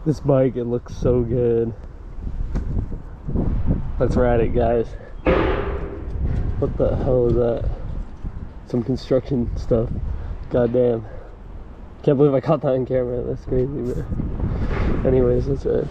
This bike, it looks so good. Let's ride it, guys. What the hell is that? Some construction stuff. Goddamn. Can't believe I caught that on camera. That's crazy, but anyways, let's ride.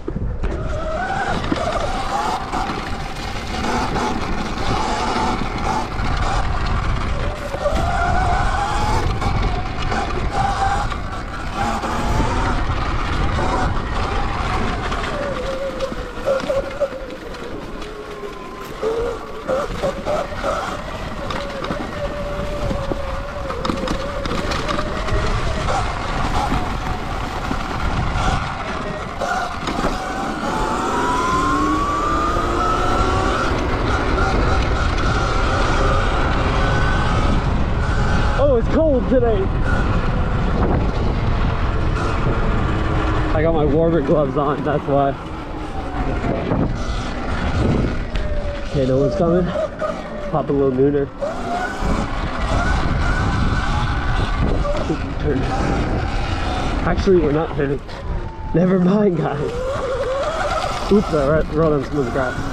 Cold today. I got my warmer gloves on, that's why. Okay, no one's coming. Pop a little nooner. Turn. Actually, we're not turning. Never mind, guys. Oops, I rolled on some of the grass.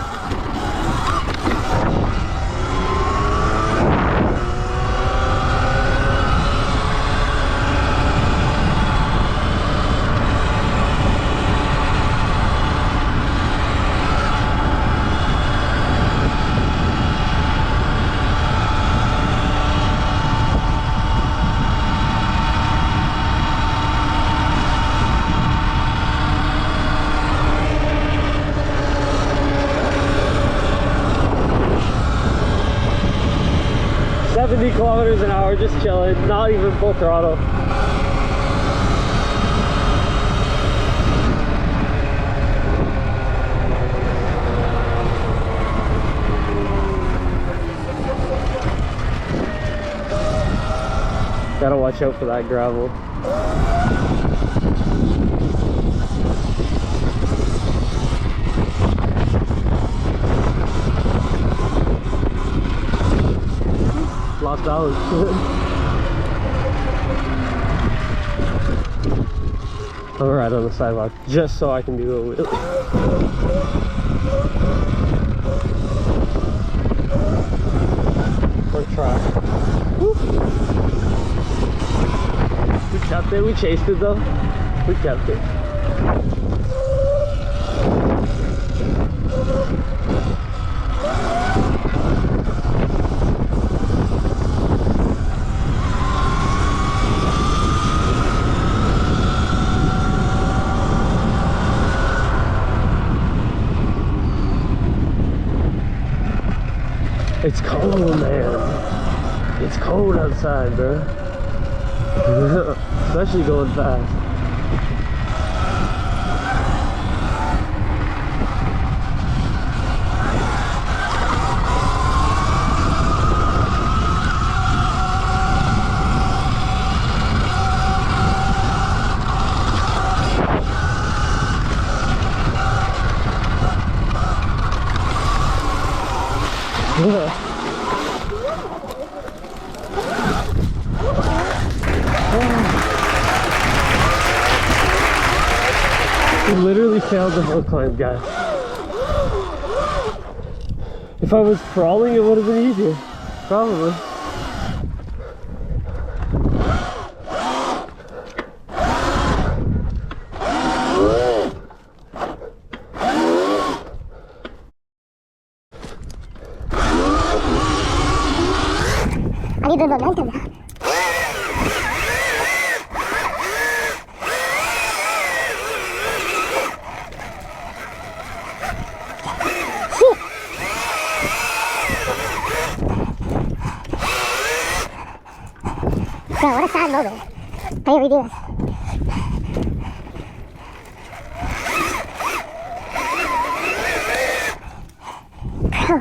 Kilometers an hour, just chilling, not even full throttle. Gotta watch out for that gravel. Lost hours. I'm right on the sidewalk just so I can do a wheel. Or try. Woo. We kept it, we chased it though. We kept it. It's cold, man. It's cold outside, bro. Especially going fast. We literally failed the whole climb, guys. If I was crawling, it would have been easier. Probably. I need the momentum. Bro, what a sad moment. How do we do this? Bro.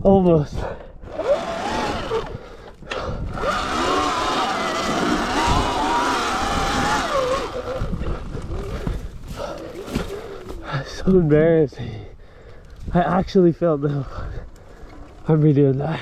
Almost. So so embarrassing. I actually failed though. I'm redoing that.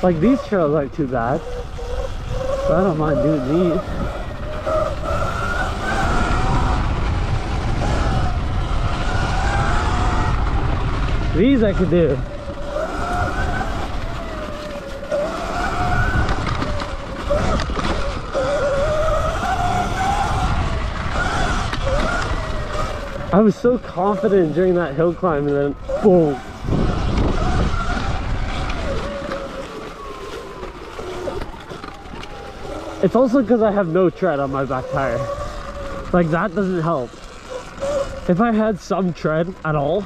Like, these trails aren't too bad, so I don't mind doing these. These I could do. I was so confident during that hill climb and then boom. It's also because I have no tread on my back tire. Like, that doesn't help. If I had some tread at all,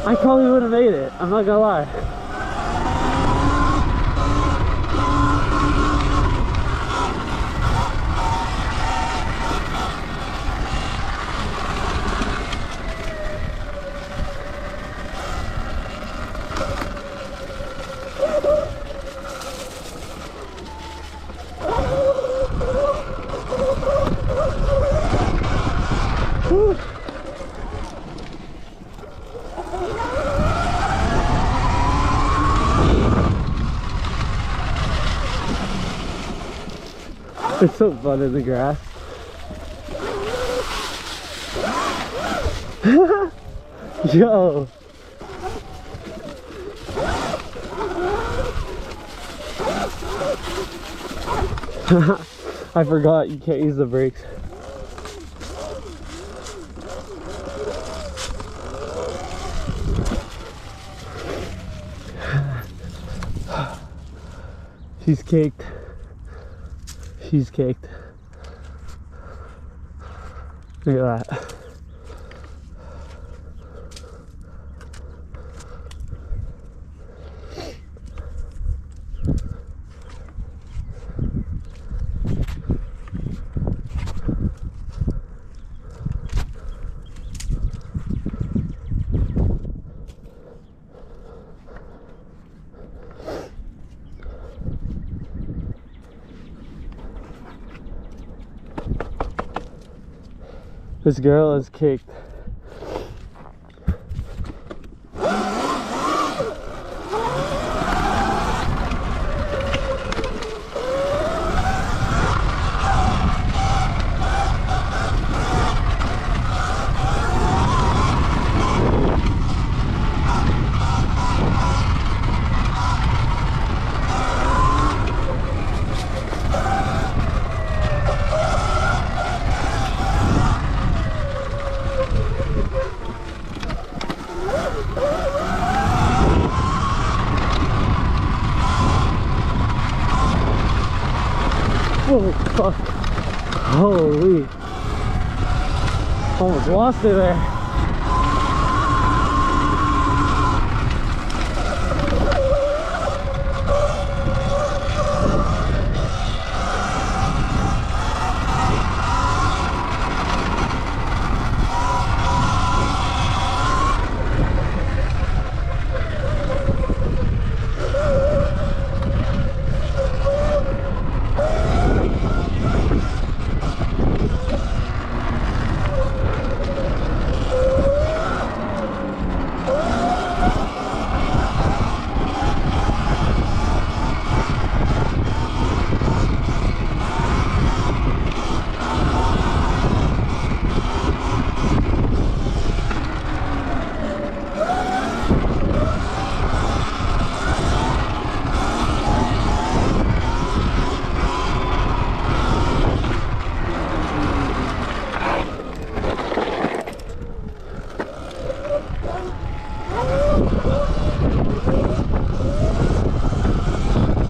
I probably would have made it. I'm not gonna lie. Whew. It's so fun in the grass. Yo. I forgot you can't use the brakes. She's caked. She's caked. Look at that. This girl is caked. Oh fuck. Holy. Almost lost it there.